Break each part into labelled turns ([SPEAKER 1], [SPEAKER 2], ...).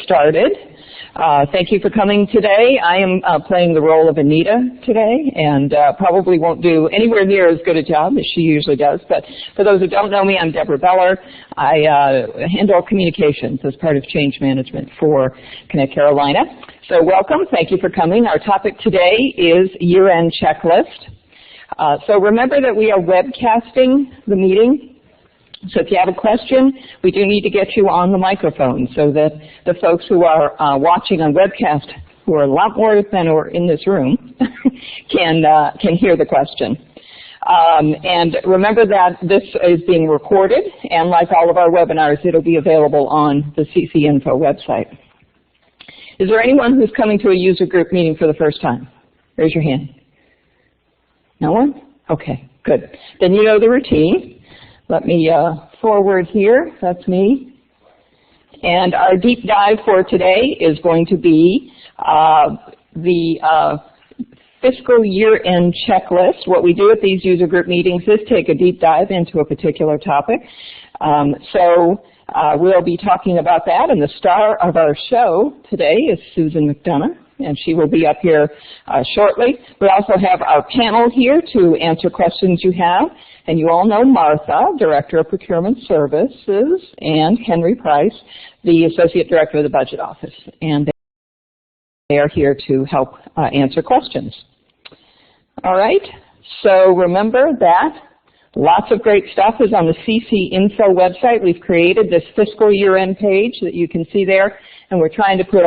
[SPEAKER 1] started. Thank you for coming today. I am playing the role of Anita today, and probably won't do anywhere near as good a job as she usually does. But for those who don't know me, I'm Deborah Beller. I handle communications as part of change management for ConnectCarolina. So welcome. Thank you for coming. Our topic today is year-end checklist. So remember that we are webcasting the meeting. So if you have a question, we do need to get you on the microphone so that the folks who are watching on webcast, who are a lot more than are in this room, can hear the question. And remember that this is being recorded, and like all of our webinars, it'll be available on the CC Info website. Is there anyone who's coming to a user group meeting for the first time? Raise your hand. No one? Okay, good. Then you know the routine. Let me forward here. That's me. And our deep dive for today is going to be the fiscal year-end checklist. What we do at these user group meetings is take a deep dive into a particular topic. So we'll be talking about that, and the star of our show today is Susan McDonough, and she will be up here shortly. We also have our panel here to answer questions you have, and you all know Martha, Director of Procurement Services, and Henry Price, the Associate Director of the Budget Office, and they are here to help answer questions. All right, so remember that lots of great stuff is on the CC Info website. We've created this fiscal year-end page that you can see there, and we're trying to put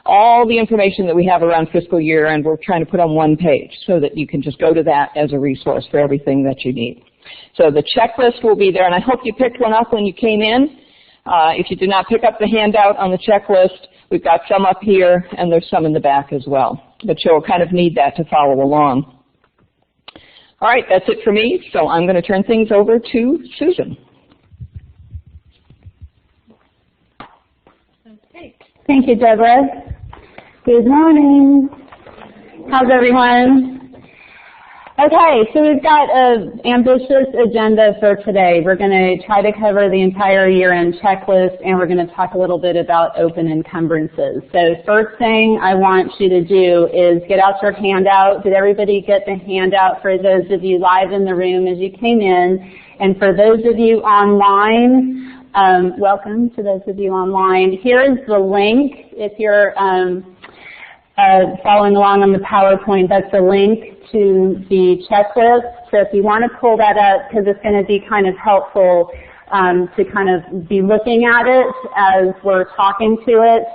[SPEAKER 1] all the information that we have around fiscal year, and we're trying to put on one page so that you can just go to that as a resource for everything that you need. So the checklist will be there, and I hope you picked one up when you came in. If you did not pick up the handout on the checklist, we've got some up here, and there's some in the back as well. But you'll kind of need that to follow along. All right, that's it for me, so I'm going to turn things over to Susan.
[SPEAKER 2] Okay. Thank you, Deborah. Good morning. How's everyone? Okay, so we've got an ambitious agenda for today. We're going to try to cover the entire year-end checklist, and we're going to talk a little bit about open encumbrances. So first thing I want you to do is get out your handout. Did everybody get the handout for those of you live in the room as you came in? And for those of you online, welcome to those of you online. Here is the link. If you're following along on the PowerPoint, that's the link to the checklist. So if you want to pull that up, because it's going to be kind of helpful to kind of be looking at it as we're talking to it.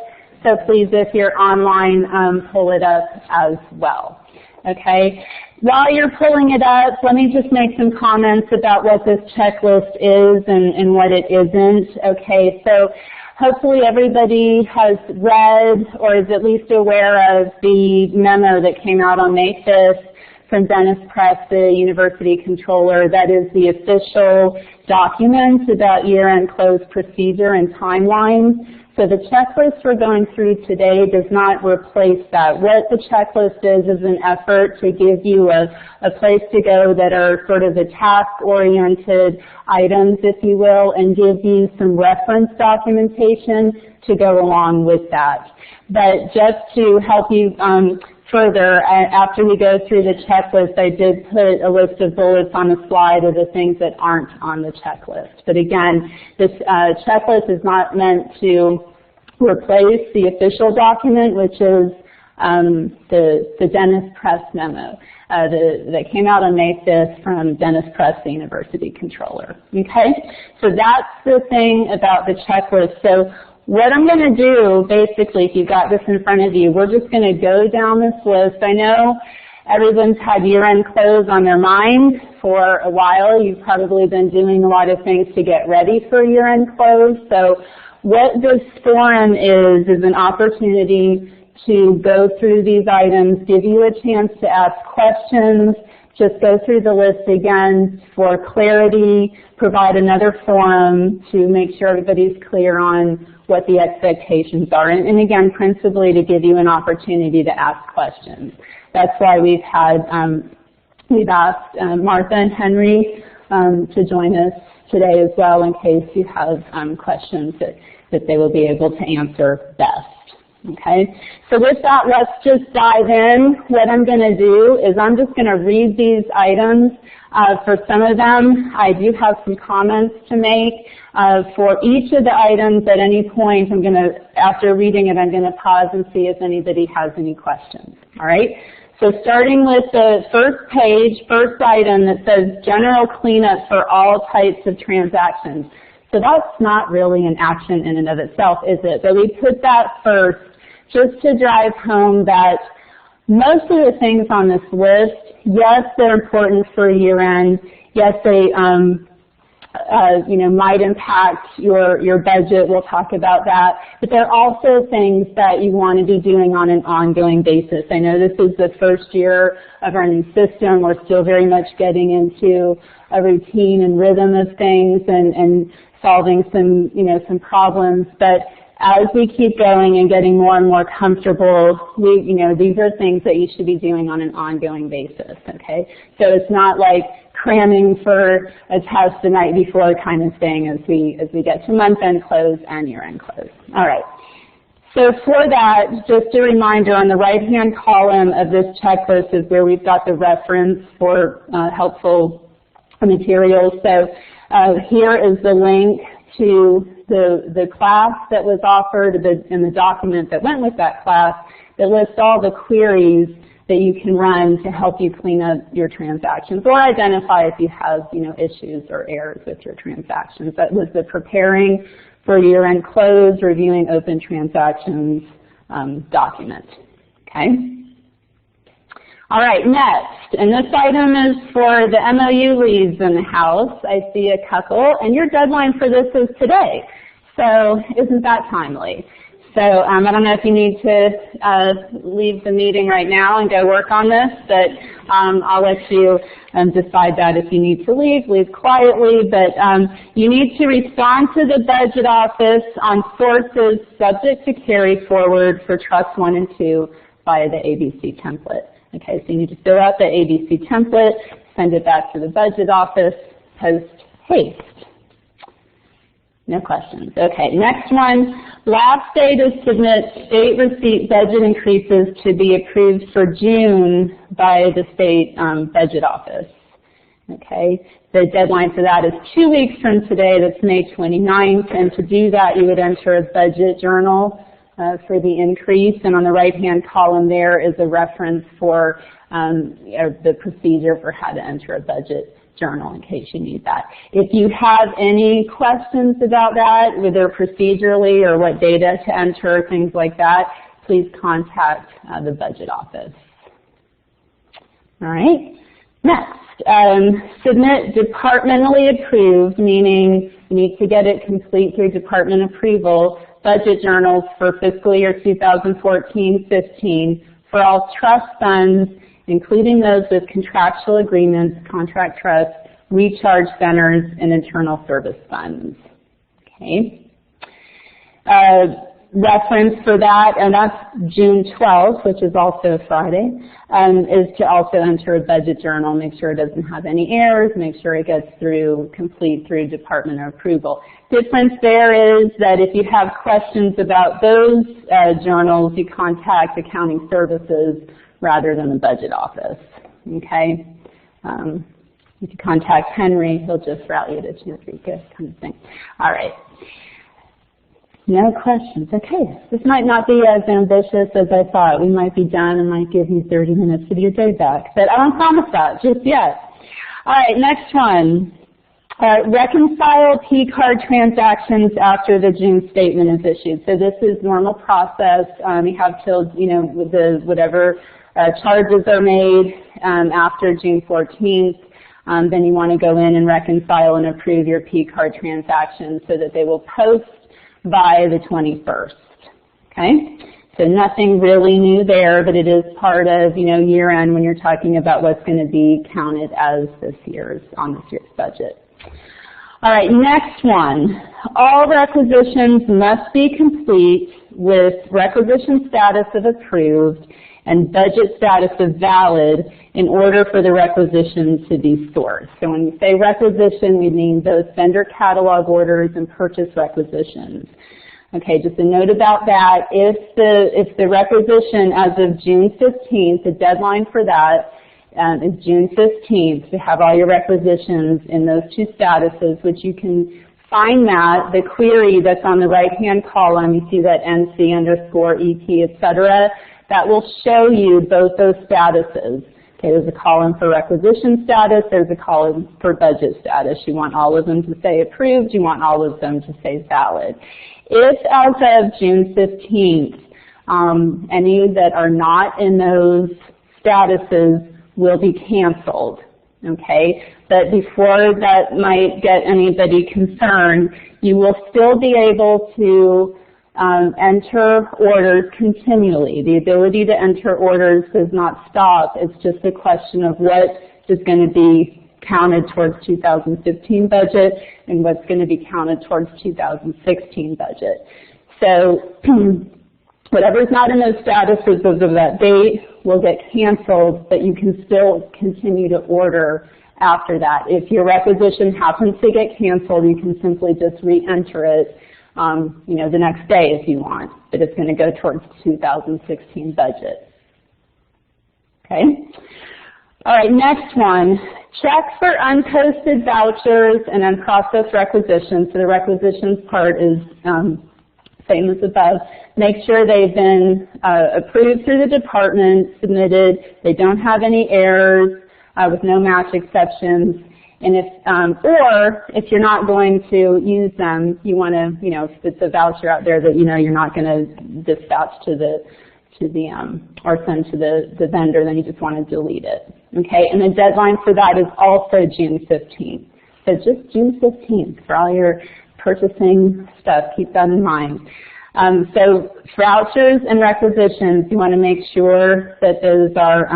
[SPEAKER 2] So please, if you're online, pull it up as well. Okay. While you're pulling it up, let me just make some comments about what this checklist is and what it isn't. Okay. So hopefully everybody has read or is at least aware of the memo that came out on May 5th from Dennis Press, the University Controller. That is the official document about year-end close procedure and timeline. So the checklist we're going through today does not replace that. What the checklist is an effort to give you a place to go that are sort of the task-oriented items, if you will, and give you some reference documentation to go along with that. But just to help you further, after we go through the checklist, I did put a list of bullets on the slide of the things that aren't on the checklist. But again, this checklist is not meant to replace the official document, which is the Dennis Press memo that came out on May 5th from Dennis Press, the University Controller. Okay? So that's the thing about the checklist. So what I'm going to do, basically, if you've got this in front of you, we're just going to go down this list. I know everyone's had year-end close on their mind for a while. You've probably been doing a lot of things to get ready for year-end close. So what this forum is an opportunity to go through these items, give you a chance to ask questions, just go through the list again for clarity, provide another forum to make sure everybody's clear on what the expectations are, and again, principally to give you an opportunity to ask questions. That's why we've asked Martha and Henry to join us today as well in case you have questions that that they will be able to answer best. Okay, so with that, let's just dive in. What I'm going to do is I'm just going to read these items. For some of them, I do have some comments to make. For each of the items at any point, I'm going to, after reading it, I'm going to pause and see if anybody has any questions. All right? So starting with the first page, first item that says general cleanup for all types of transactions. So that's not really an action in and of itself, is it? But we put that first just to drive home that most of the things on this list, yes, they're important for year-end. Yes, they might impact your budget. We'll talk about that. But they're also things that you want to be doing on an ongoing basis. I know this is the first year of our new system. We're still very much getting into a routine and rhythm of things and solving some problems. But as we keep going and getting more and more comfortable, these are things that you should be doing on an ongoing basis, okay? So it's not like cramming for a test the night before kind of thing as we get to month-end close and year-end close. All right. So for that, just a reminder, on the right-hand column of this checklist is where we've got the reference for helpful materials. So here is the link to the class that was offered and the document that went with that class that lists all the queries that you can run to help you clean up your transactions or identify if you have issues or errors with your transactions. That was the preparing for year-end close, reviewing open transactions document. Okay. All right, next, and this item is for the MOU leads in the house. I see a couple, and your deadline for this is today. So isn't that timely? So I don't know if you need to leave the meeting right now and go work on this, but I'll let you decide that if you need to leave quietly. But you need to respond to the budget office on sources subject to carry forward for Trust 1 and 2 via the ABC template. Okay, so you need to fill out the ABC template, send it back to the budget office, post haste. No questions. Okay, next one. Last day to submit state receipt budget increases to be approved for June by the state budget office. Okay, the deadline for that is 2 weeks from today. That's May 29th. And to do that, you would enter a budget journal for the increase, and on the right-hand column there is a reference for the procedure for how to enter a budget journal in case you need that. If you have any questions about that, whether procedurally or what data to enter, things like that, please contact the budget office. All right. Next, submit departmentally approved, meaning you need to get it complete through department approval, budget journals for fiscal year 2014-15 for all trust funds, including those with contractual agreements, contract trusts, recharge centers, and internal service funds. Okay. Reference for that, and that's June 12th, which is also a Friday, is to also enter a budget journal, make sure it doesn't have any errors, make sure it gets complete through department approval. Difference there is that if you have questions about those journals, you contact accounting services rather than the budget office. Okay. If you contact Henry, he'll just route you to Chief kind of thing. All right. No questions. Okay, this might not be as ambitious as I thought. We might be done and might give you 30 minutes of your day back, but I don't promise that just yet. All right, next one. Reconcile P-card transactions after the June statement is issued. So this is normal process. You have till, whatever charges are made after June 14th. Then you want to go in and reconcile and approve your P-card transactions so that they will post by the 21st, okay? So nothing really new there, but it is part of, year-end when you're talking about what's going to be counted as on this year's budget. All right, next one. All requisitions must be complete with requisition status of approved and budget status of valid in order for the requisition to be sourced. So when we say requisition, we mean those vendor catalog orders and purchase requisitions. Okay, just a note about that. If the requisition as of June 15th, the deadline for that is June 15th to have all your requisitions in those two statuses, which you can find that, the query that's on the right-hand column, you see that NC underscore ET, etc., that will show you both those statuses. Okay, there's a column for requisition status, there's a column for budget status. You want all of them to say approved, you want all of them to say valid. If as of June 15th, any that are not in those statuses will be canceled, okay? But before that might get anybody concerned, you will still be able to enter orders continually. The ability to enter orders does not stop. It's just a question of what is going to be counted towards 2015 budget and what's going to be counted towards 2016 budget. So whatever's not in those statuses as of that date will get canceled, but you can still continue to order after that. If your requisition happens to get canceled, you can simply just re-enter it the next day if you want, but it's going to go towards 2016 budget. Okay? All right, next one. Check for unposted vouchers and unprocessed requisitions. So the requisitions part is same as above. Make sure they've been approved through the department, submitted, they don't have any errors with no match exceptions. And if you're not going to use them, you want to, if it's a voucher out there that you're not going to dispatch or send to the vendor, then you just want to delete it. Okay, and the deadline for that is also June 15th. So just June 15th for all your purchasing stuff. Keep that in mind. So vouchers and requisitions, you want to make sure that those are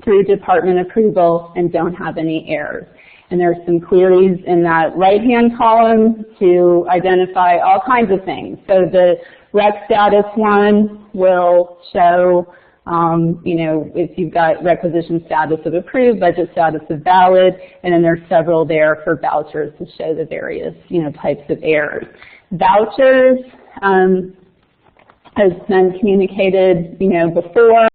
[SPEAKER 2] through department approval and don't have any errors. And there are some queries in that right-hand column to identify all kinds of things. So the rec status one will show, if you've got requisition status of approved, budget status of valid, and then there's several there for vouchers to show the various, types of errors. Vouchers, has been communicated, before,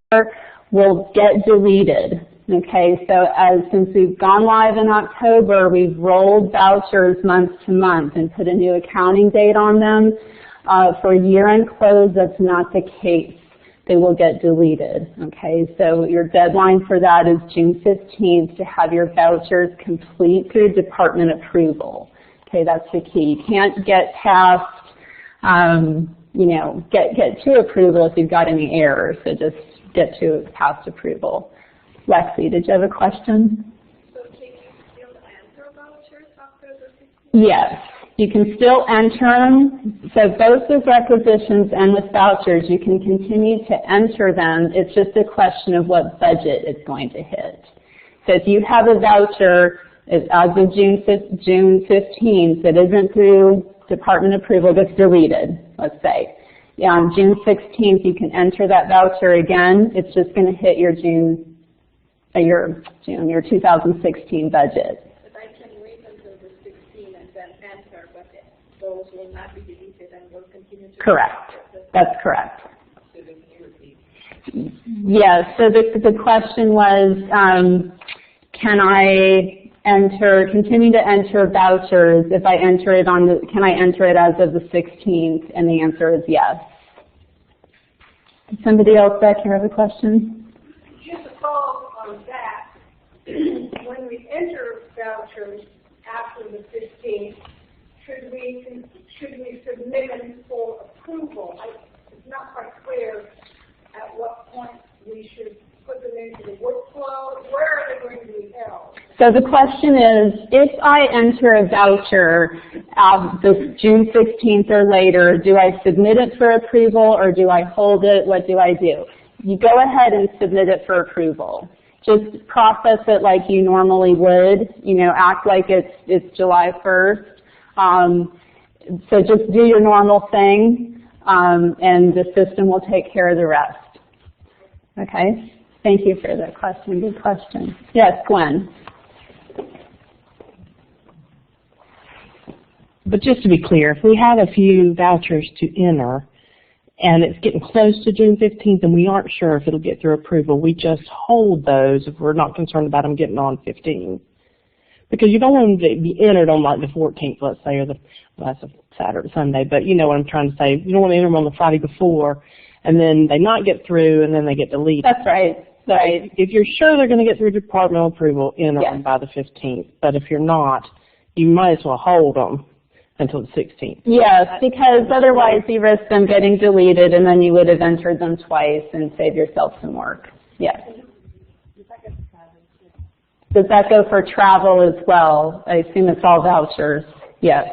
[SPEAKER 2] will get deleted. Okay, so since we've gone live in October, we've rolled vouchers month to month and put a new accounting date on them. For year-end close, that's not the case. They will get deleted. Okay, so your deadline for that is June 15th to have your vouchers complete through department approval. Okay, that's the key. You can't get past, get to approval if you've got any errors. So just get to past approval. Lexi, did you have a question?
[SPEAKER 3] So can you still enter vouchers after the 15th?
[SPEAKER 2] Yes, you can still enter them. So both with requisitions and with vouchers, you can continue to enter them. It's just a question of what budget it's going to hit. So if you have a voucher as of June 15th that isn't through department approval, gets deleted, let's say. On June 16th, you can enter that voucher again. It's just going to hit your your 2016 budget.
[SPEAKER 3] But I can wait until the 16th and then enter, but those will not be deleted and will continue to.
[SPEAKER 2] Correct. That's correct. Yes. So the question was, can I continue to enter vouchers if I enter it can I enter it as of the 16th? And the answer is yes. Somebody else back here have a question?
[SPEAKER 4] Just a follow on that. When we enter vouchers after the 15th, should we submit them for approval? It's not quite clear at what point we should put them into the workflow. Where are they going to be held?
[SPEAKER 2] So the question is, if I enter a voucher this June 16th or later, do I submit it for approval or do I hold it? What do I do? You go ahead and submit it for approval. Just process it like you normally would. Act like it's July 1st. So just do your normal thing, and the system will take care of the rest. Okay? Thank you for that question. Good question. Yes, Gwen.
[SPEAKER 5] But just to be clear, if we have a few vouchers to enter and it's getting close to June 15th and we aren't sure if it'll get through approval, we just hold those if we're not concerned about them getting on 15. Because you don't want them to be entered on like the 14th, let's say, or that's a Saturday, Sunday, but you know what I'm trying to say. You don't want to enter them on the Friday before and then they not get through and then they get deleted.
[SPEAKER 2] That's right. Right.
[SPEAKER 5] If you're sure they're going to get through departmental approval, enter them by the 15th. But if you're not, you might as well hold them until the 16th.
[SPEAKER 2] Yes, because otherwise you risk them getting deleted and then you would have entered them twice and save yourself some work. Yes. Does that go for travel as well? I assume it's all vouchers. Yes.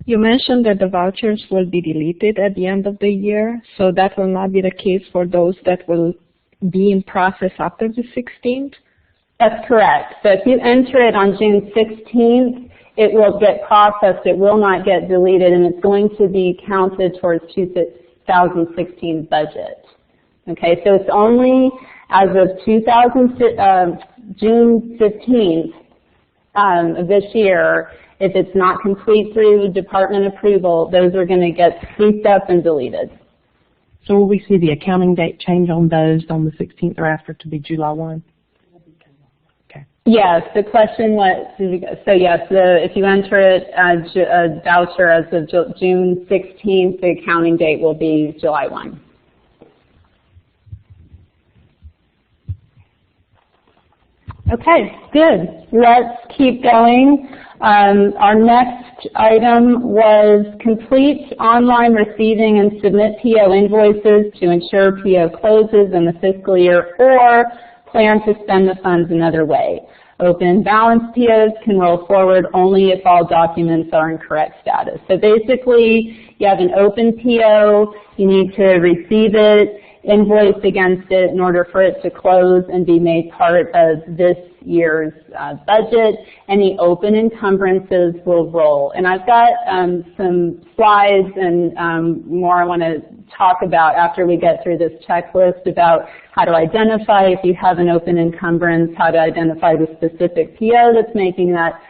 [SPEAKER 6] You mentioned that the vouchers will be deleted at the end of the year, so that will not be the case for those that will be in process after the 16th?
[SPEAKER 2] That's correct. So if you enter it on June 16th, it will get processed. It will not get deleted, and it's going to be counted towards 2016 budget. Okay, so it's only as of June 15th of this year. If it's not complete through department approval, those are going to get scooped up and deleted.
[SPEAKER 5] So will we see the accounting date change on those on the 16th or after to be July 1? Okay.
[SPEAKER 2] Yes, the question was, so yes, if you enter it as a voucher as of June 16th, the accounting date will be July 1. Okay, good. Let's keep going. Our next item was complete online receiving and submit PO invoices to ensure PO closes in the fiscal year or plan to spend the funds another way. Open and balance POs can roll forward only if all documents are in correct status. So basically, you have an open PO, you need to receive it, invoice against it in order for it to close and be made part of this year's budget. Any open encumbrances will roll. And I've got some slides and more I want to talk about after we get through this checklist about how to identify if you have an open encumbrance, how to identify the specific PO that's making that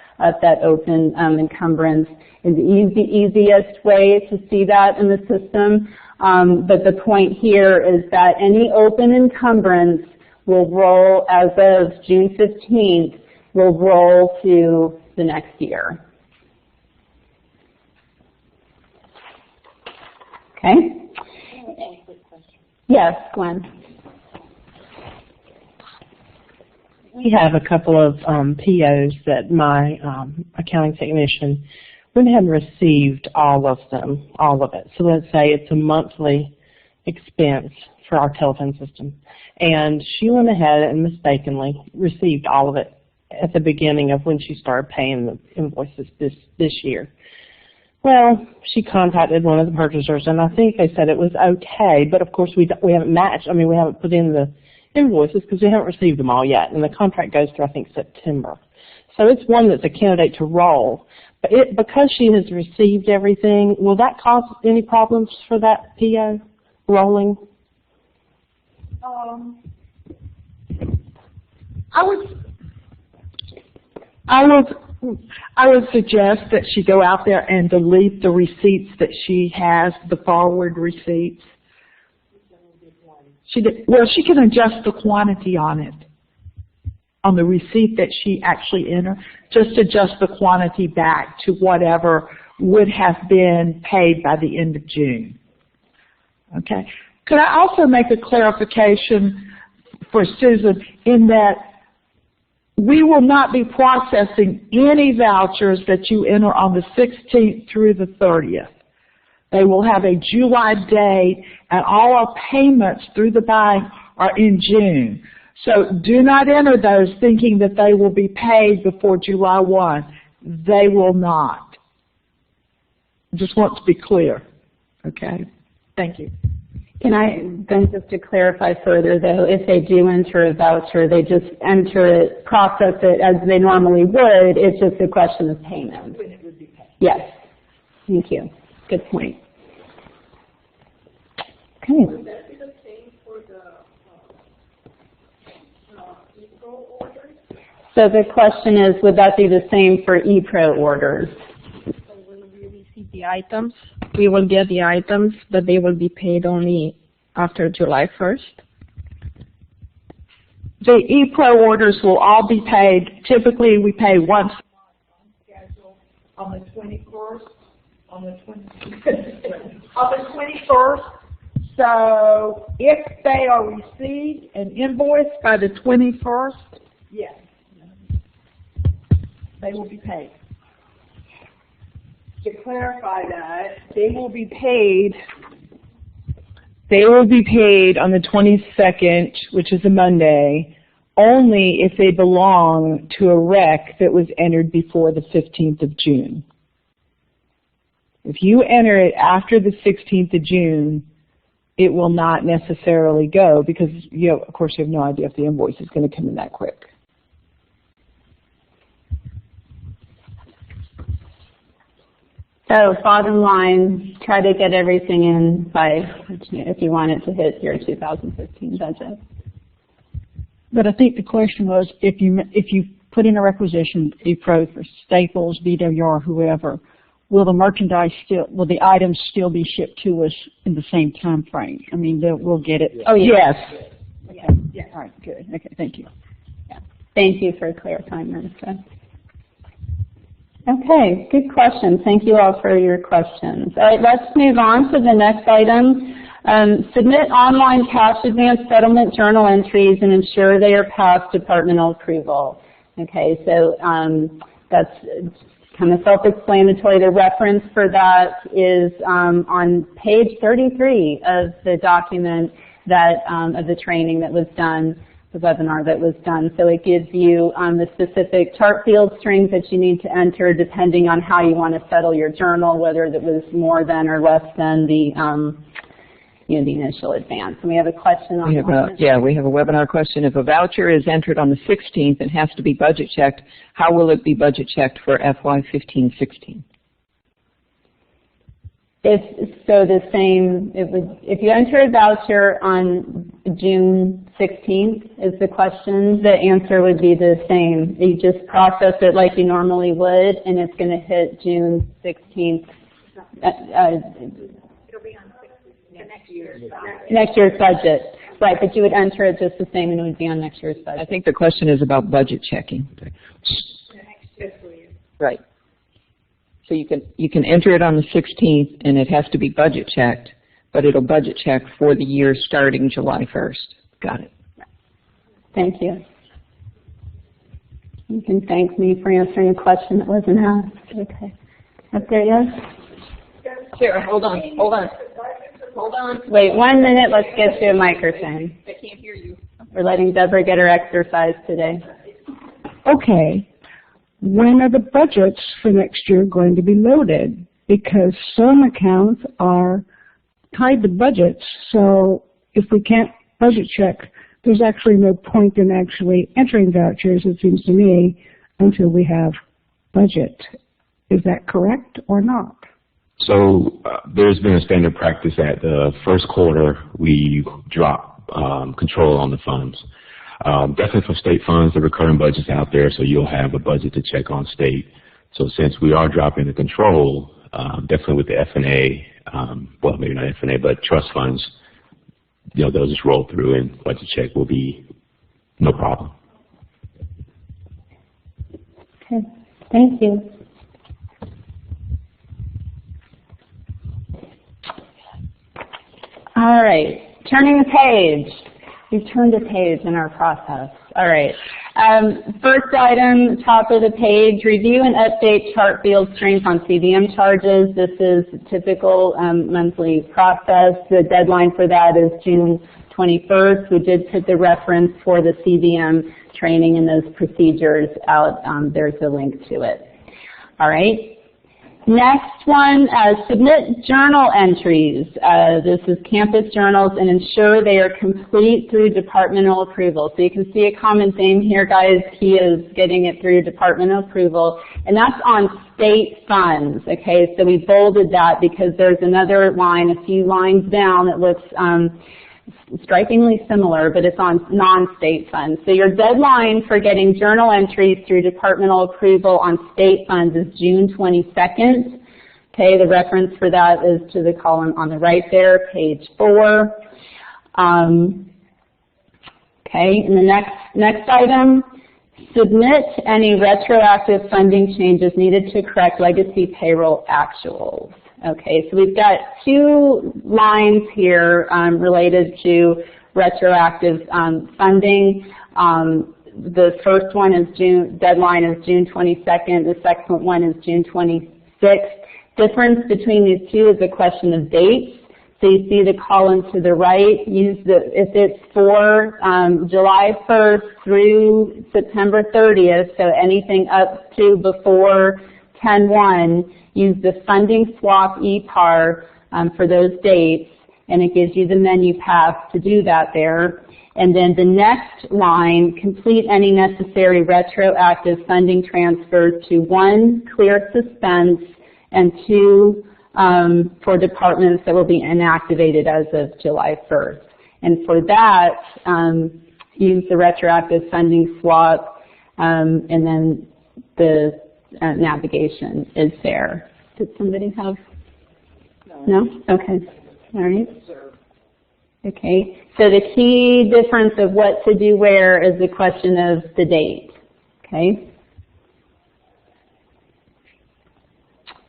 [SPEAKER 2] open encumbrance is the easiest way to see that in the system. But the point here is that any open encumbrance will roll as of June 15th, will roll to the next year. Okay? Yes, Gwen.
[SPEAKER 5] We have a couple of POs that my accounting technician went ahead and received all of it. So let's say it's a monthly expense for our telephone system. And she went ahead and mistakenly received all of it at the beginning of when she started paying the invoices this year. Well, she contacted one of the purchasers, and I think they said it was okay, but of course we haven't matched. I mean, we haven't put in the invoices because we haven't received them all yet, and the contract goes through, I think, September. So it's one that's a candidate to roll. But because she has received everything, will that cause any problems for that PO rolling?
[SPEAKER 7] I would suggest that she go out there and delete the receipts that she has, the forward receipts. She can adjust the quantity on it. On the receipt that she actually entered, just adjust the quantity back to whatever would have been paid by the end of June. Okay. Could I also make a clarification for Susan in that we will not be processing any vouchers that you enter on the 16th through the 30th. They will have a July date, and all our payments through the bank are in June. So do not enter those thinking that they will be paid before July 1. They will not. Just want to be clear. Okay? Thank you.
[SPEAKER 2] Can I then just to clarify further, though, if they do enter a voucher, they just enter it, process it as they normally would. It's just a question of payment.
[SPEAKER 7] When it would be paid.
[SPEAKER 2] Yes. Thank you. Good point. Okay.
[SPEAKER 4] Would that be the same for the e-pro orders?
[SPEAKER 2] So the question is, would that be the same for e-pro orders?
[SPEAKER 6] the items. We will get the items, but they will be paid only after July 1st.
[SPEAKER 7] The e-pro orders will all be paid. Typically, we pay once a month on schedule on the 21st, on the 21st. So if they are received and invoiced by the 21st, yes, they will be paid. To clarify that, they will be paid.
[SPEAKER 8] They will be paid on the 22nd, which is a Monday, only if they belong to a rec that was entered before the 15th of June. If you enter it after the 16th of June, it will not necessarily go because, of course, you have no idea if the invoice is going to come in that quick.
[SPEAKER 2] So bottom line, try to get everything in by, if you want it to hit your 2015 budget.
[SPEAKER 9] But I think the question was, if you put in a requisition, e-pro for Staples, BWR, whoever, will the items still be shipped to us in the same time frame? I mean, we'll get it.
[SPEAKER 2] Oh yes.
[SPEAKER 9] Okay. Yeah. All right. Good. Okay. Thank you.
[SPEAKER 2] Yeah. Thank you for clarifying that. Okay, good question. Thank you all for your questions. All right, let's move on to the next item. Submit online cash advance settlement journal entries and ensure they are past departmental approval. Okay, so that's kind of self-explanatory. The reference for that is on page 33 of the document that of the training that was done, the webinar that was done. So it gives you the specific chart field strings that you need to enter depending on how you want to settle your journal, whether it was more than or less than the the initial advance. And we have a question on that.
[SPEAKER 1] Yeah, we have a webinar question. If a voucher is entered on the 16th and has to be budget checked, how will it be budget checked for FY 15-16?
[SPEAKER 2] If you enter a voucher on June 16th is the question, the answer would be the same. You just process it like you normally would, and it's going to hit June 16th.
[SPEAKER 3] It'll be on next year's budget.
[SPEAKER 2] Next year's budget. Right, but you would enter it just the same and it would be on next year's budget.
[SPEAKER 1] I think the question is about budget checking.
[SPEAKER 3] The next fiscal year.
[SPEAKER 1] Right. So you can enter it on the 16th and it has to be budget checked, but it'll budget check for the year starting July 1st. Got it.
[SPEAKER 2] Thank you. You can thank me for answering a question that wasn't asked. Okay. Up there, yes?
[SPEAKER 1] Sarah, hold on.
[SPEAKER 2] Wait 1 minute. Let's get to a microphone.
[SPEAKER 1] I can't hear you.
[SPEAKER 2] We're letting Deborah get her exercise today.
[SPEAKER 10] Okay. When are the budgets for next year going to be loaded? Because some accounts are tied to budgets, so if we can't budget check, there's actually no point in actually entering vouchers, it seems to me, until we have budget. Is that correct or not?
[SPEAKER 11] So there's been a standard practice at the first quarter we drop control on the funds. Definitely for state funds, the recurring budget's out there, so you'll have a budget to check on state. So since we are dropping the control, definitely with the F&A, well, maybe not F&A, but trust funds, they'll just roll through and budget check will be no problem.
[SPEAKER 2] Okay, thank you. All right, turning the page. We've turned a page in our process. All right. First item, top of the page, review and update chart field strings on CVM charges. This is a typical monthly process. The deadline for that is June 21st. We did put the reference for the CVM training and those procedures out. There's a link to it. All right. Next one, submit journal entries. This is campus journals and ensure they are complete through departmental approval. So you can see a common theme here, guys. He is getting it through departmental approval, and that's on state funds. Okay, so we bolded that because there's another line, a few lines down, that looks strikingly similar, but it's on non-state funds. So your deadline for getting journal entries through departmental approval on state funds is June 22nd. Okay, the reference for that is to the column on the right there, page 4. Okay, and the next item, submit any retroactive funding changes needed to correct legacy payroll actuals. Okay, so we've got 2 lines here related to retroactive funding. The first one is deadline is June 22nd. The second one is June 26th. Difference between these 2 is a question of dates. So you see the column to the right, if it's for July 1st through September 30th, so anything up to before 10/1, use the funding swap EPAR for those dates, and it gives you the menu path to do that there. And then the next line, complete any necessary retroactive funding transfers to 1, clear suspense, and 2, for departments that will be inactivated as of July 1st. And for that, use the retroactive funding swap, and then the navigation is there. Did somebody have? No? Okay. All right. Okay. So the key difference of what to do where is the question of the date. Okay.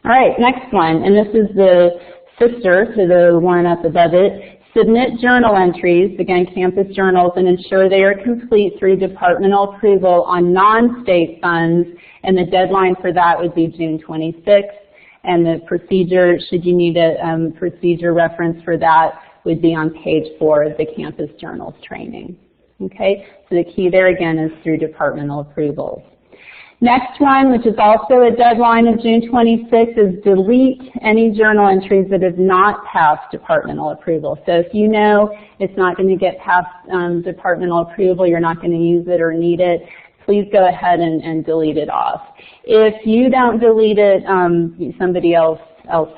[SPEAKER 2] All right, next one, and this is the sister to the one up above it. Submit journal entries, again, campus journals, and ensure they are complete through departmental approval on non-state funds, and the deadline for that would be June 26th. And the procedure, should you need a procedure reference for that, would be on page 4 of the campus journals training. Okay, so the key there again is through departmental approval. Next one, which is also a deadline of June 26th, is delete any journal entries that have not passed departmental approval. So if you know it's not going to get past departmental approval, you're not going to use it or need it, please go ahead and delete it off. If you don't delete it, somebody else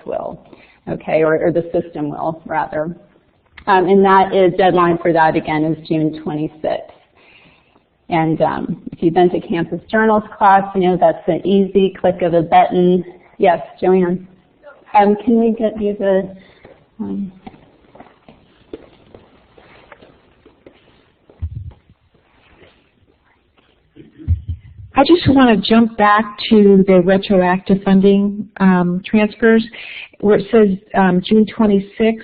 [SPEAKER 2] will, okay, or the system will, rather. And that is, deadline for that, again, is June 26th. And if you've been to Campus Journals class, you know that's an easy click of a button. Yes, Joanne. Can we get you the...
[SPEAKER 7] I just want to jump back to the retroactive funding transfers where it says June 26th,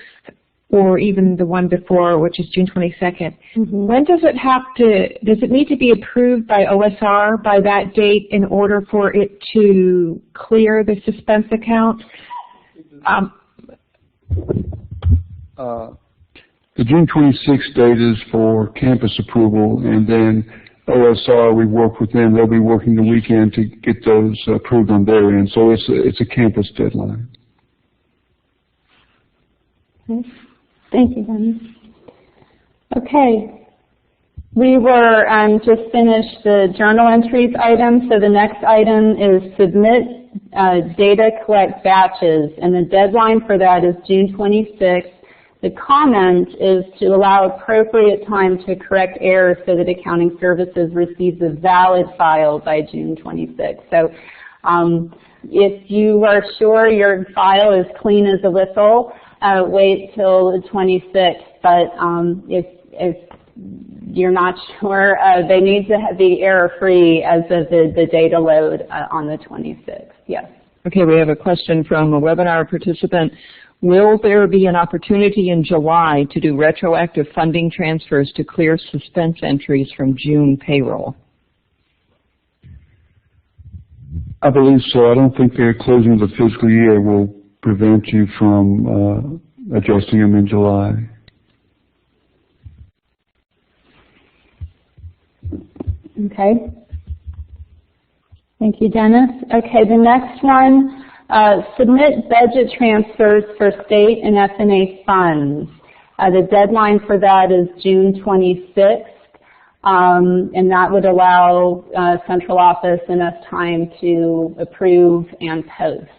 [SPEAKER 7] or even the one before, which is June 22nd.
[SPEAKER 2] Mm-hmm.
[SPEAKER 7] When does it need to be approved by OSR by that date in order for it to clear the suspense account?
[SPEAKER 12] The June 26th date is for campus approval, and then OSR, we work with them. They'll be working the weekend to get those approved on their end. So it's a campus deadline.
[SPEAKER 2] Okay. Thank you, Dennis. Okay. We were just finished the journal entries item. So the next item is submit data collect batches, and the deadline for that is June 26th. The comment is to allow appropriate time to correct errors so that accounting services receives a valid file by June 26th. So if you are sure your file is clean as a whistle, wait till the 26th. But if you're not sure, they need to be error-free as of the data load on the 26th. Yes.
[SPEAKER 1] Okay, we have a question from a webinar participant. Will there be an opportunity in July to do retroactive funding transfers to clear suspense entries from June payroll?
[SPEAKER 12] I believe so. I don't think the closing of the fiscal year will prevent you from adjusting them in July.
[SPEAKER 2] Okay. Thank you, Dennis. Okay, the next one. Submit budget transfers for state and FNA funds. The deadline for that is June 26th, and that would allow central office enough time to approve and post.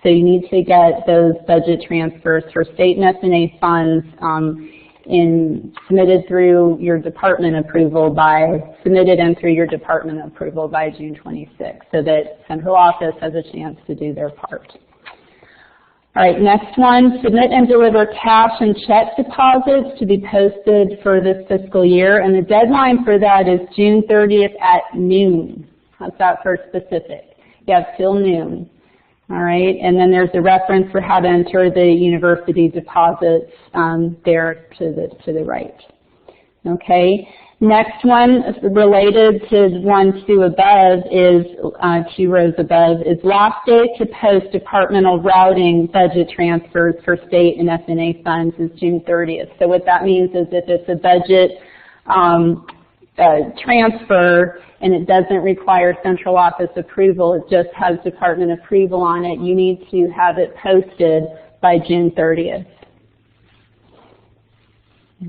[SPEAKER 2] So you need to get those budget transfers for state and FNA funds submitted through your department approval by June 26th, so that central office has a chance to do their part. All right, next one, submit and deliver cash and check deposits to be posted for this fiscal year, and the deadline for that is June 30th at noon. How's that for specific? Yeah, till noon. All right, and then there's a reference for how to enter the university deposits there to the right. Okay, next one related to 1, 2 above is, 2 rows above, is last day to post departmental routing budget transfers for state and FNA funds is June 30th. So what that means is if it's a budget transfer and it doesn't require central office approval, it just has department approval on it, you need to have it posted by June 30th.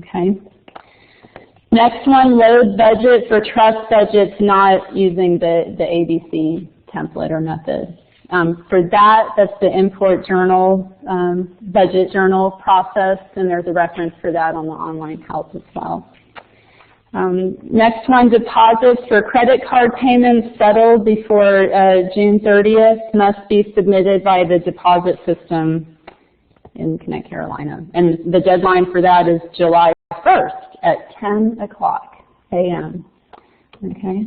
[SPEAKER 2] Okay. Next one, load budget for trust budgets not using the ABC template or method. For that, that's the import journal, budget journal process, and there's a reference for that on the online help as well. Next one, deposits for credit card payments settled before June 30th must be submitted by the deposit system in ConnectCarolina. And the deadline for that is July 1st at 10 o'clock a.m. Okay?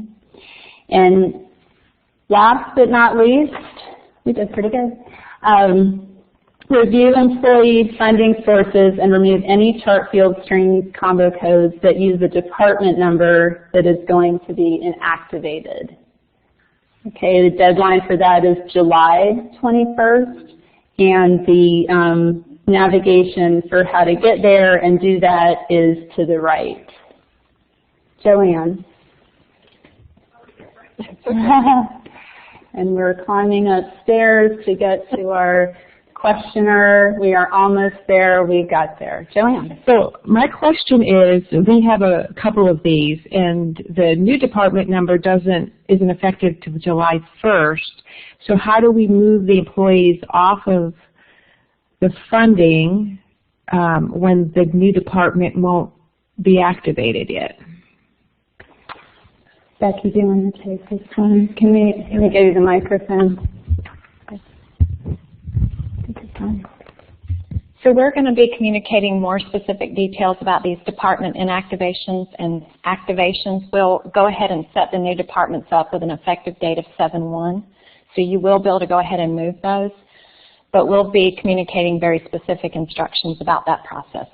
[SPEAKER 2] And last but not least, we did pretty good. Review employee funding sources and remove any chart field string combo codes that use the department number that is going to be inactivated. Okay, the deadline for that is July 21st, and the navigation for how to get there and do that is to the right. Joanne. And we're climbing upstairs to get to our questioner. We are almost there. We got there. Joanne.
[SPEAKER 5] So my question is, we have a couple of these, and the new department number isn't effective till July 1st. So how do we move the employees off of the funding when the new department won't be activated yet?
[SPEAKER 2] Becky, do you want to take this one? Can we give you the microphone?
[SPEAKER 13] So we're going to be communicating more specific details about these department inactivations and activations. We'll go ahead and set the new departments up with an effective date of 7/1. So you will be able to go ahead and move those, but we'll be communicating very specific instructions about that process.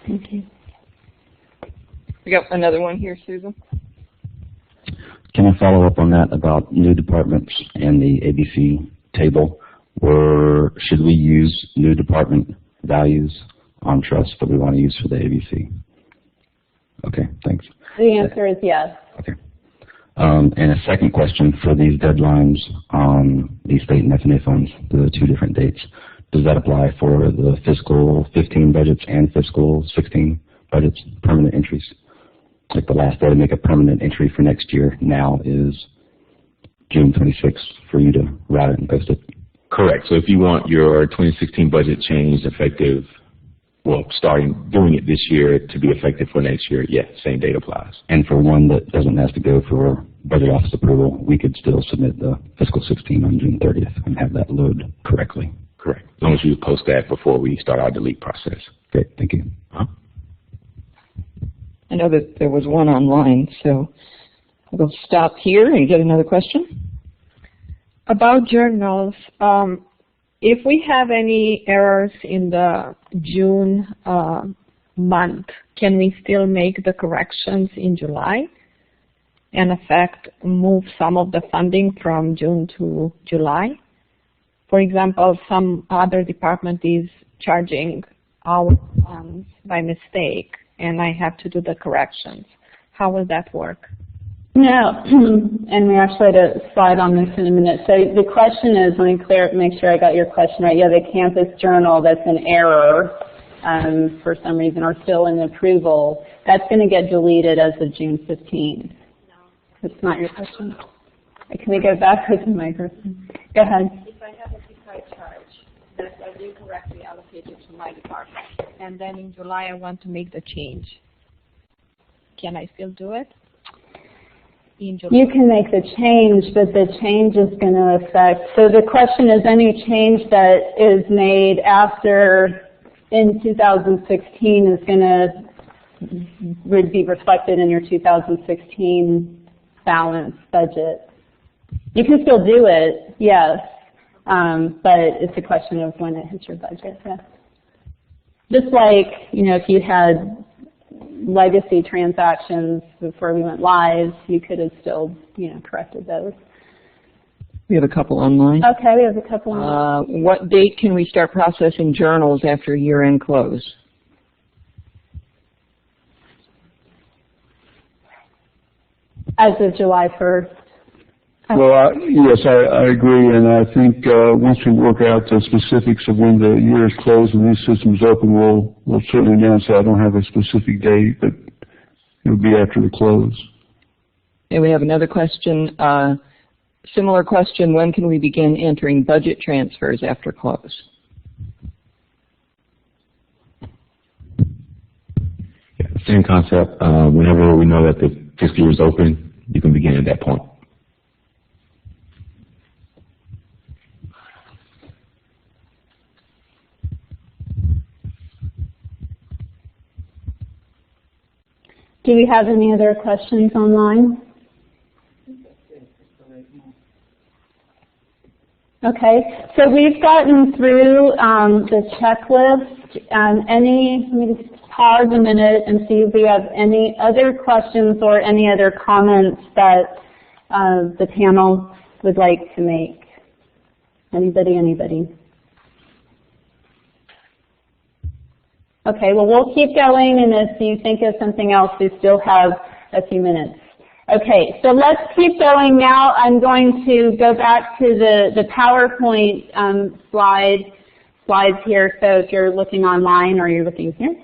[SPEAKER 2] Thank you.
[SPEAKER 1] We got another one here, Susan.
[SPEAKER 14] Can I follow up on that about new departments and the ABC table? Or should we use new department values on trust that we want to use for the ABC? Okay, thanks.
[SPEAKER 2] The answer is yes.
[SPEAKER 14] Okay. And a second question for these deadlines on the state and FNA funds, the 2 different dates. Does that apply for the fiscal 15 budgets and fiscal 16 budgets, permanent entries? Like the last day to make a permanent entry for next year now is June 26th for you to route it and post it.
[SPEAKER 11] Correct. So if you want your 2016 budget changed effective, well, doing it this year to be effective for next year, yes, same date applies.
[SPEAKER 14] And for one that doesn't have to go for budget office approval, we could still submit the fiscal 16 on June 30th and have that load correctly.
[SPEAKER 11] Correct. As long as you post that before we start our delete process.
[SPEAKER 14] Great. Thank you.
[SPEAKER 1] I know that there was one online, so we'll stop here and get another question.
[SPEAKER 6] About journals, if we have any errors in the June month, can we still make the corrections in July and in effect move some of the funding from June to July? For example, some other department is charging our funds by mistake and I have to do the corrections. How will that work?
[SPEAKER 2] No, and we actually had a slide on this in a minute. So the question is, let me make sure I got your question right. Yeah, the campus journal that's an error for some reason or still in approval, that's going to get deleted as of June 15th. No. That's not your question? Can we go back with the microphone? Go ahead.
[SPEAKER 3] If I have a decided charge that was incorrectly allocated to my department,
[SPEAKER 6] and then in July I want to make the change, can I still do it? in July?
[SPEAKER 2] You can make the change, but the change is going to affect, so the question is any change that is made after in 2016 is going to would be reflected in your 2016 balance budget. You can still do it, yes, but it's a question of when it hits your budget. Yeah. Just like, you know, if you had legacy transactions before we went live, you could have still, you know, corrected those.
[SPEAKER 1] We have a couple online.
[SPEAKER 2] Okay, we have a couple online.
[SPEAKER 1] What date can we start processing journals after year-end close?
[SPEAKER 2] As of July 1st.
[SPEAKER 12] Well, yes, I agree, and I think once we work out the specifics of when the year is closed and these systems open, we'll certainly announce that. I don't have a specific date, but it'll be after the close.
[SPEAKER 1] And we have another question, similar question, when can we begin entering budget transfers after close?
[SPEAKER 11] Yeah, same concept. Whenever we know that the fiscal year is open, you can begin at that point.
[SPEAKER 2] Do we have any other questions online? Okay, so we've gotten through the checklist. Let me just pause a minute and see if we have any other questions or any other comments that the panel would like to make. Anybody? Okay, well, we'll keep going, and if you think of something else, we still have a few minutes. Okay, so let's keep going now. I'm going to go back to the PowerPoint slides here, so if you're looking online or you're looking here.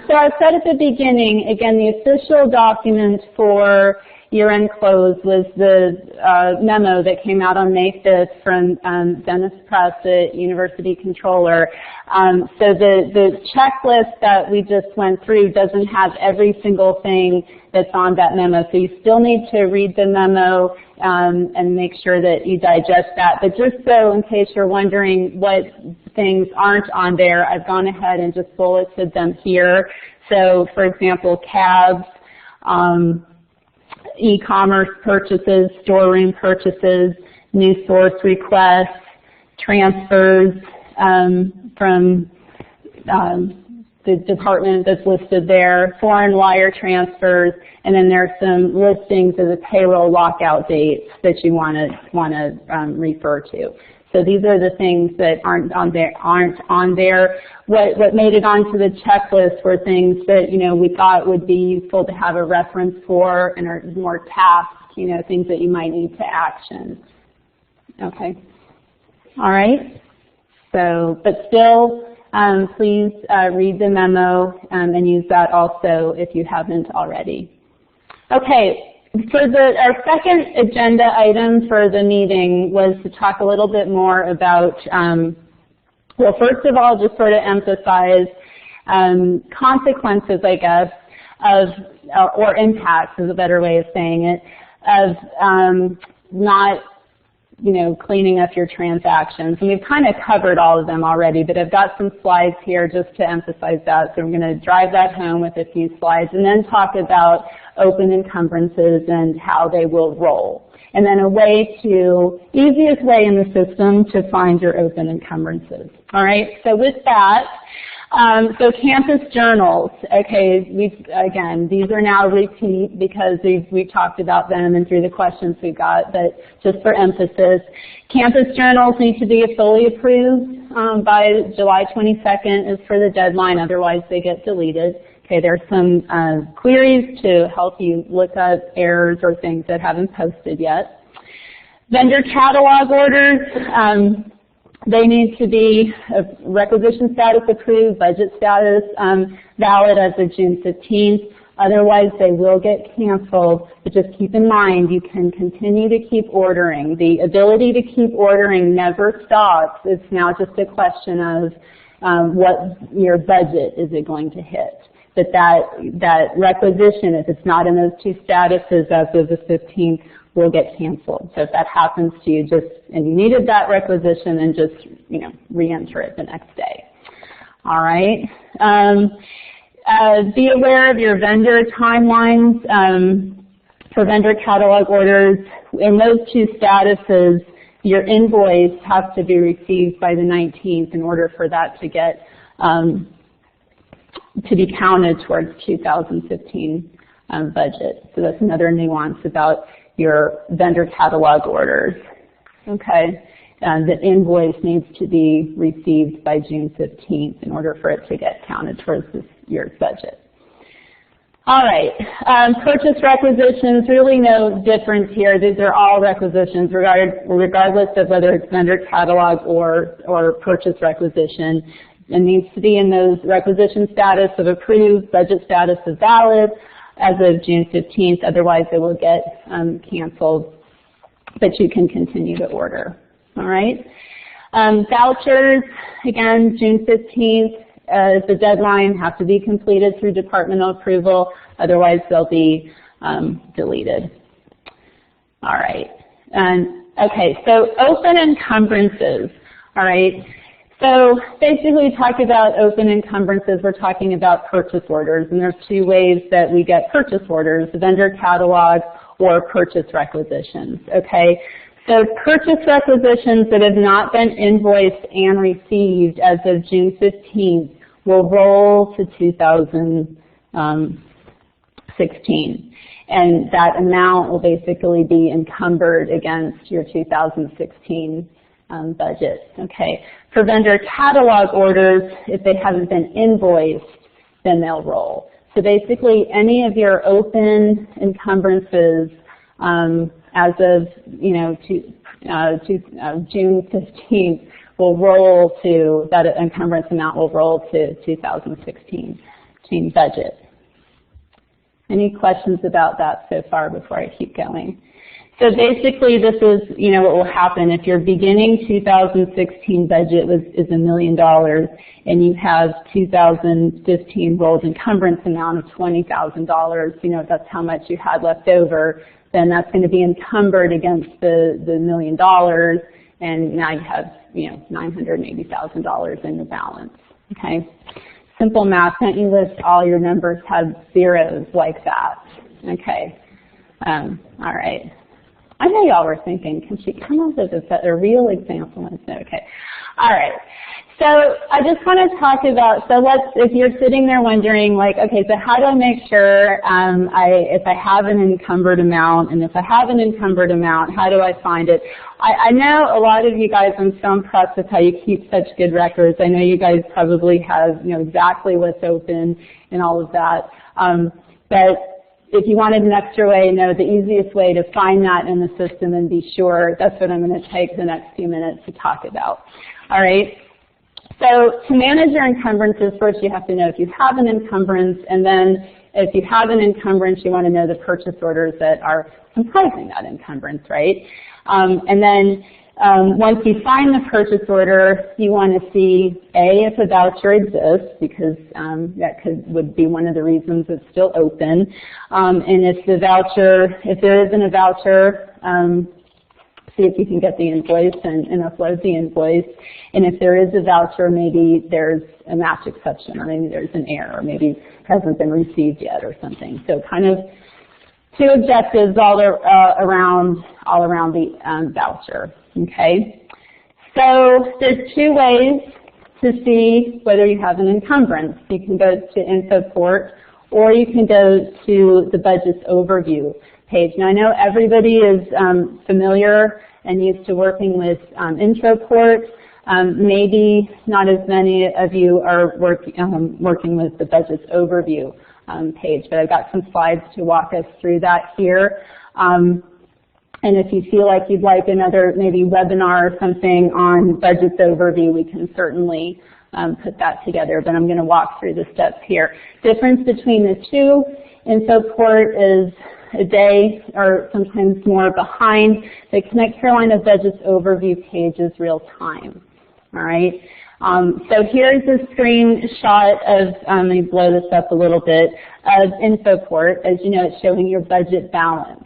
[SPEAKER 2] So I said at the beginning, again, the official document for year-end close was the memo that came out on May 5th from Dennis Pressett, University Controller. So the checklist that we just went through doesn't have every single thing that's on that memo. So you still need to read the memo and make sure that you digest that. But just so in case you're wondering what things aren't on there, I've gone ahead and just bulleted them here. So for example, cabs, e-commerce purchases, storeroom purchases, new source requests, transfers from the department that's listed there, foreign wire transfers, and then there's some listings of the payroll lockout dates that you want to refer to. So these are the things that aren't on there. What made it onto the checklist were things that, you know, we thought would be useful to have a reference for and are more tasks, you know, things that you might need to action. Okay. All right. So, but still, please read the memo and use that also if you haven't already. Okay. For our second agenda item for the meeting was to talk a little bit more about, well, first of all, just sort of emphasize consequences, I guess, of, or impacts is a better way of saying it, of not, you know, cleaning up your transactions. And we've kind of covered all of them already, but I've got some slides here just to emphasize that. So I'm going to drive that home with a few slides and then talk about open encumbrances and how they will roll. And then easiest way in the system to find your open encumbrances. All right, so with that, so campus journals, okay, again, these are now repeat because we've talked about them and through the questions we got, but just for emphasis, campus journals need to be fully approved by July 22nd is for the deadline, otherwise they get deleted. Okay, there's some queries to help you look up errors or things that haven't posted yet. Vendor catalog orders, they need to be requisition status approved, budget status valid as of June 15th. Otherwise, they will get canceled. But just keep in mind, you can continue to keep ordering. The ability to keep ordering never stops. It's now just a question of what your budget is it going to hit. that requisition, if it's not in those two statuses as of the 15th, will get canceled. So if that happens to you, and you needed that requisition, then just, re-enter it the next day. All right. Be aware of your vendor timelines for vendor catalog orders. In those two statuses, your invoice has to be received by the 19th in order for that to get to be counted towards 2015 budget. So that's another nuance about your vendor catalog orders. Okay, the invoice needs to be received by June 15th in order for it to get counted towards this year's budget. All right, purchase requisitions, really no difference here. These are all requisitions regardless of whether it's vendor catalog or purchase requisition. It needs to be in those requisition status of approved, budget status of valid as of June 15th. Otherwise, it will get canceled, but you can continue to order. All right. Vouchers, again, June 15th is the deadline. Have to be completed through departmental approval. Otherwise, they'll be deleted. All right. Okay, so open encumbrances. All right. So basically, talk about open encumbrances. We're talking about purchase orders, and there's two ways that we get purchase orders: vendor catalog or purchase requisitions. Okay. So purchase requisitions that have not been invoiced and received as of June 15th will roll to 2016. And that amount will basically be encumbered against your 2016 budget. Okay. For vendor catalog orders, if they haven't been invoiced, then they'll roll. So basically, any of your open encumbrances as of June 15th will roll to, that encumbrance amount will roll to 2016 budget. Any questions about that so far before I keep going? So basically, this is, what will happen if your beginning 2016 budget is $1 million and you have 2015 rolled encumbrance amount of $20,000, that's how much you had left over, then that's going to be encumbered against the $1 million, and now you have, $980,000 in the balance. Okay. Simple math. Can't you list all your numbers have zeros like that? Okay. All right. I know y'all were thinking, can she come up with a real example? Okay. All right. So I just want to talk about, if you're sitting there wondering, okay, so how do I make sure if I have an encumbered amount, and if I have an encumbered amount, how do I find it? I know a lot of you guys, I'm so impressed with how you keep such good records. I know you guys probably have, exactly what's open and all of that. But if you wanted an extra way, the easiest way to find that in the system and be sure, that's what I'm going to take the next few minutes to talk about. All right. So to manage your encumbrances, first you have to know if you have an encumbrance, and then if you have an encumbrance, you want to know the purchase orders that are comprising that encumbrance, right? And then once you find the purchase order, you want to see, A, if a voucher exists, because that would be one of the reasons it's still open. And if there isn't a voucher, see if you can get the invoice and upload the invoice. And if there is a voucher, maybe there's a match exception, or maybe there's an error, or maybe it hasn't been received yet or something. So kind of two objectives all around the voucher. Okay. So there's two ways to see whether you have an encumbrance. You can go to InfoPort, or you can go to the Budgets Overview page. Now I know everybody is familiar and used to working with InfoPort. Maybe not as many of you are working with the Budgets Overview page, but I've got some slides to walk us through that here. And if you feel like you'd like another maybe webinar or something on Budgets Overview, we can certainly put that together, but I'm going to walk through the steps here. Difference between the two, InfoPort is a day or sometimes more behind. The ConnectCarolina Budgets Overview page is real time. All right. So here's a screenshot of, let me blow this up a little bit, of InfoPort. As you know, it's showing your budget balance.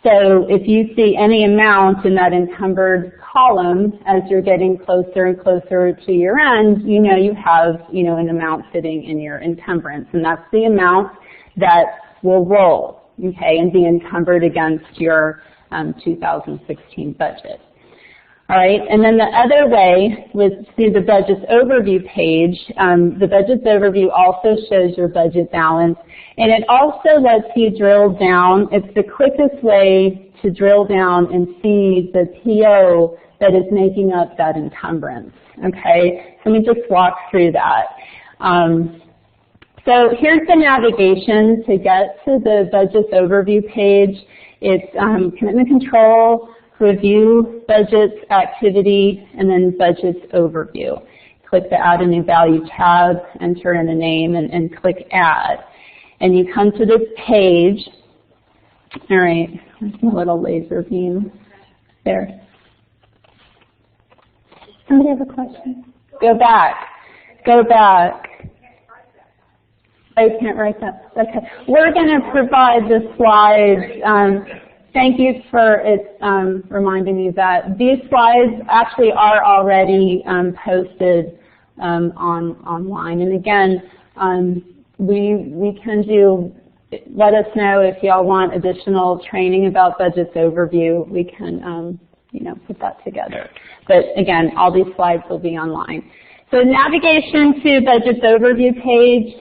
[SPEAKER 2] So if you see any amount in that encumbered column as you're getting closer and closer to your end, you know you have, an amount sitting in your encumbrance, and that's the amount that will roll, okay, and be encumbered against your 2016 budget. All right, and then the other way was through the Budgets Overview page. The Budgets Overview also shows your budget balance, and it also lets you drill down. It's the quickest way to drill down and see the PO that is making up that encumbrance, okay? So let me just walk through that. So here's the navigation to get to the Budgets Overview page. It's Commitment Control, Review, Budgets, Activity, and then Budgets Overview. Click the Add a New Value tab, enter in a name, and click Add. And you come to this page. All right, there's my little laser beam there. Somebody have a question? Go back. Go back. Oh, you can't write that. Okay. We're going to provide the slides. Thank you for reminding me that these slides actually are already posted online. And again, we can do, let us know if y'all want additional training about Budgets Overview. We can, put that together. But again, all these slides will be online. So navigation to Budgets Overview page.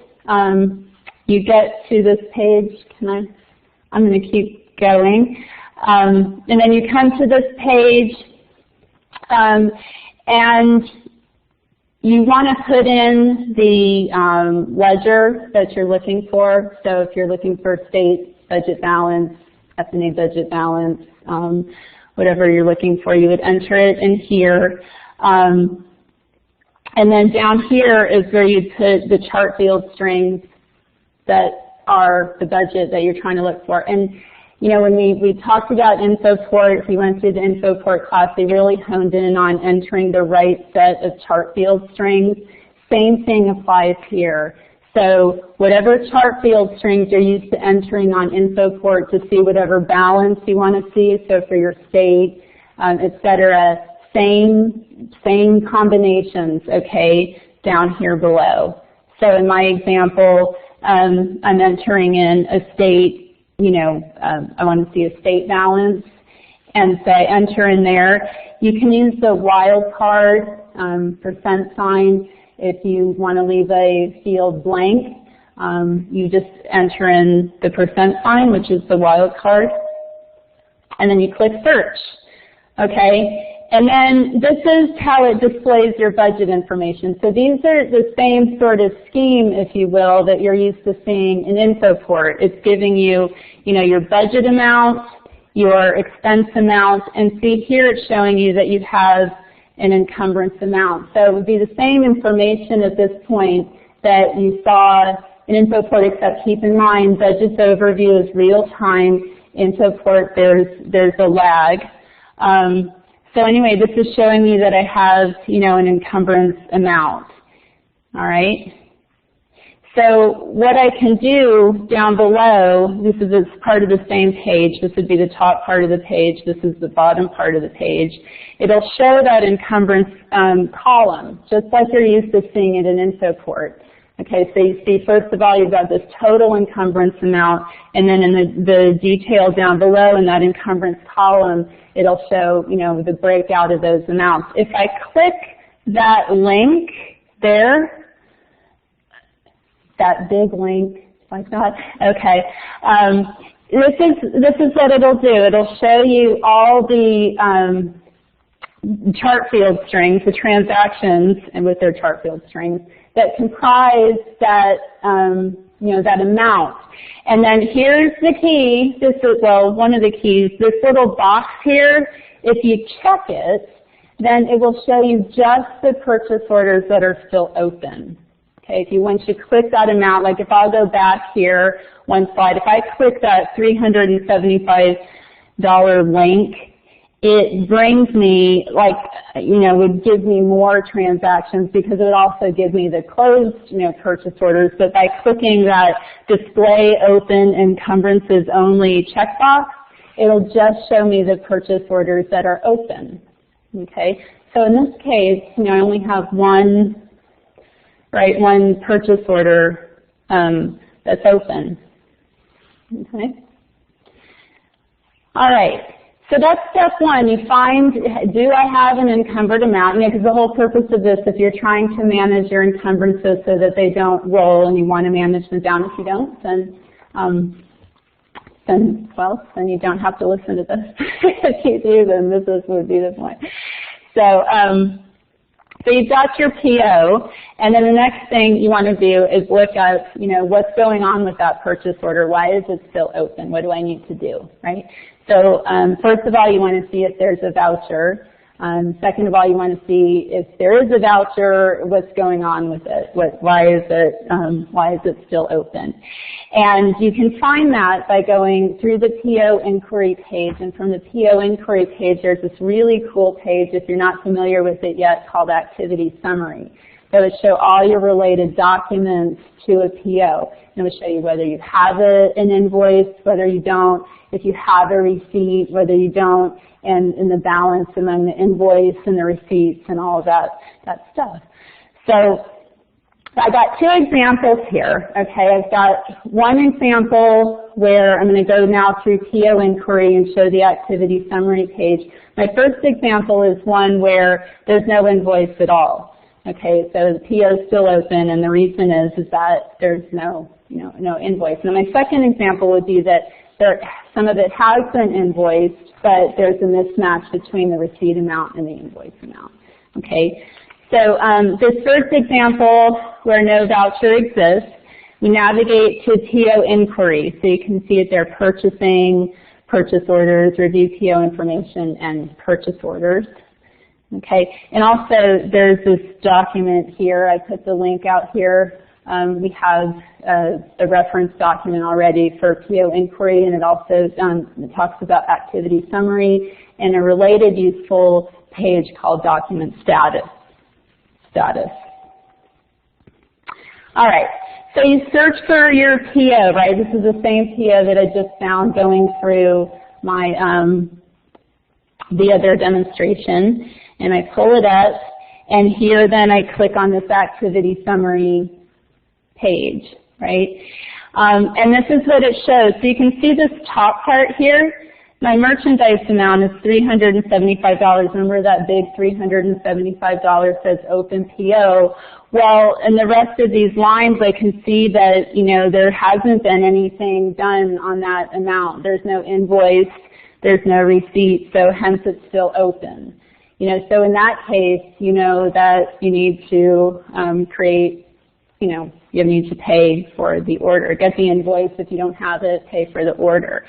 [SPEAKER 2] You get to this page. I'm going to keep going. And then you come to this page, and you want to put in the ledger that you're looking for. So if you're looking for state budget balance, F&A budget balance, whatever you're looking for, you would enter it in here. And then down here is where you'd put the chart field strings that are the budget that you're trying to look for. And when we talked about InfoPort, if we went through the InfoPort class, they really honed in on entering the right set of chart field strings. Same thing applies here. So whatever chart field strings you're used to entering on InfoPort to see whatever balance you want to see, so for your state, et cetera, same combinations, okay, down here below. So in my example, I'm entering in a state, I want to see a state balance, and so I enter in there. You can use the wildcard %. If you want to leave a field blank, you just enter in the %, which is the wildcard, and then you click search. Okay, and then this is how it displays your budget information. So these are the same sort of scheme, if you will, that you're used to seeing in InfoPort. It's giving you, your budget amount, your expense amount, and see here it's showing you that you have an encumbrance amount. So it would be the same information at this point that you saw in InfoPort, except keep in mind Budgets Overview is real time. InfoPort, there's a lag. So anyway, this is showing me that I have, an encumbrance amount. All right. So what I can do down below, this is part of the same page. This would be the top part of the page. This is the bottom part of the page. It'll show that encumbrance column, just like you're used to seeing it in InfoPort. Okay, so you see, first of all, you've got this total encumbrance amount, and then in the detail down below in that encumbrance column, it'll show, the breakout of those amounts. If I click that link there, that big link like that, okay, this is what it'll do. It'll show you all the chart field strings, the transactions, and with their chart field strings, that comprise that, that amount. And then here's the key. This is, one of the keys. This little box here, if you check it, then it will show you just the purchase orders that are still open. Okay, once you click that amount, like if I'll go back here, one slide, if I click that $375 link, it brings me, like, would give me more transactions because it would also give me the closed, purchase orders. But by clicking that display open encumbrances only checkbox, it'll just show me the purchase orders that are open. Okay, so in this case, I only have one purchase order that's open. Okay. All right. So that's step one. You find, do I have an encumbered amount? Because the whole purpose of this, if you're trying to manage your encumbrances so that they don't roll and you want to manage them down, if you don't, then you don't have to listen to this. If you do, then this would be the point. So, so you've got your PO, and then the next thing you want to do is look at, what's going on with that purchase order. Why is it still open? What do I need to do, right? So first of all, you want to see if there's a voucher. Second of all, you want to see if there is a voucher, what's going on with it. Why is it still open? And you can find that by going through the Pio Inquiry page. And from the Pio Inquiry page, there's this really cool page, if you're not familiar with it yet, called Activity Summary. That would show all your related documents to a PO. It would show you whether you have an invoice, whether you don't, if you have a receipt, whether you don't, and the balance among the invoice and the receipts and all of that stuff. So I got two examples here. Okay, I've got one example where I'm going to go now through Pio Inquiry and show the activity summary page. My first example is one where there's no invoice at all. Okay, so the PO is still open, and the reason is that there's no invoice. And my second example would be that some of it has been invoiced, but there's a mismatch between the receipt amount and the invoice amount. Okay, so this first example where no voucher exists, we navigate to Pio Inquiry, so you can see it there: purchasing, purchase orders, review PO information, and purchase orders. Okay, and also there's this document here. I put the link out here. We have a reference document already for Pio Inquiry, and it also it talks about activity summary and a related useful page called document status. All right, so you search for your PO, right? This is the same PO that I just found going through my the other demonstration, and I pull it up, and here then I click on this activity summary page, right? And this is what it shows. So you can see this top part here. My merchandise amount is $375. Remember that big $375 says open PO. Well, in the rest of these lines, I can see that, there hasn't been anything done on that amount. There's no invoice. There's no receipt, so hence it's still open. So in that case, that you need to create, you need to pay for the order. Get the invoice if you don't have it, pay for the order.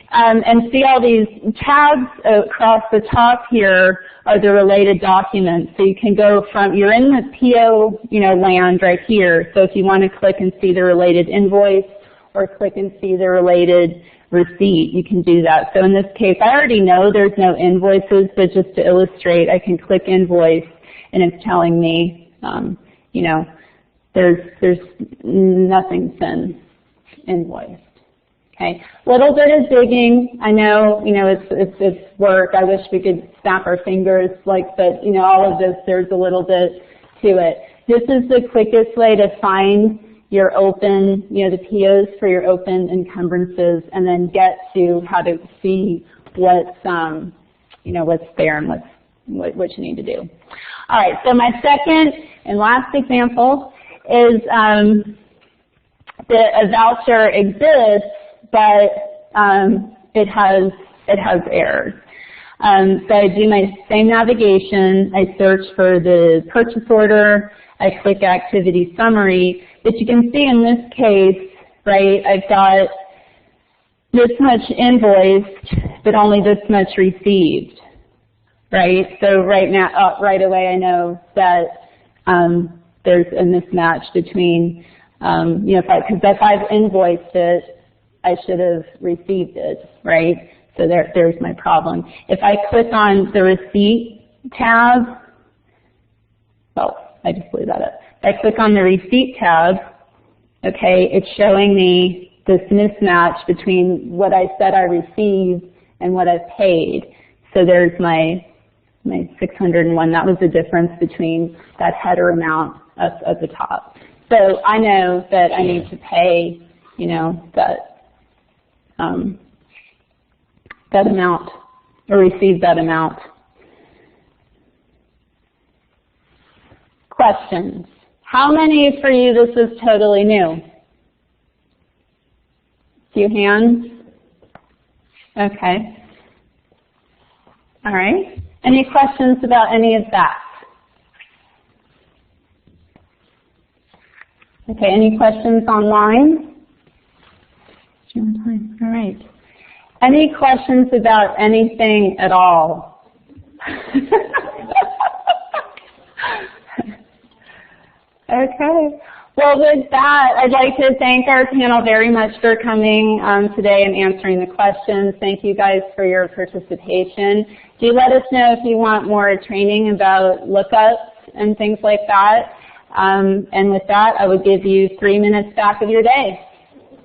[SPEAKER 2] And see all these tabs across the top here are the related documents. So you can go from, you're in the PO, land right here. So if you want to click and see the related invoice or click and see the related receipt, you can do that. So in this case, I already know there's no invoices, but just to illustrate, I can click invoice and it's telling me, there's nothing's been invoiced. Okay, little bit of digging. I know, it's work. I wish we could snap our fingers, but all of this, there's a little bit to it. This is the quickest way to find your open, the POs for your open encumbrances, and then get to how to see what's there and what you need to do. All right, so my second and last example is that a voucher exists, but it has errors. So I do my same navigation. I search for the purchase order. I click activity summary. But you can see in this case, right, I've got this much invoiced, but only this much received, right? So right now, right away, I know that there's a mismatch between, because if I've invoiced it, I should have received it, right? So there's my problem. If I click on the receipt tab, well, I just blew that up. If I click on the receipt tab, okay, it's showing me this mismatch between what I said I received and what I've paid. So there's my 601. That was the difference between that header amount at the top. So I know that I need to pay, you know, that amount or receive that amount. Questions? How many for you this is totally new? Few hands? Okay. All right. Any questions about any of that? Okay, any questions online? All right. Any questions about anything at all? Okay. Well, with that, I'd like to thank our panel very much for coming today and answering the questions. Thank you guys for your participation. Do let us know if you want more training about lookups and things like that. And with that, I would give you 3 minutes back of your day.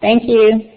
[SPEAKER 2] Thank you.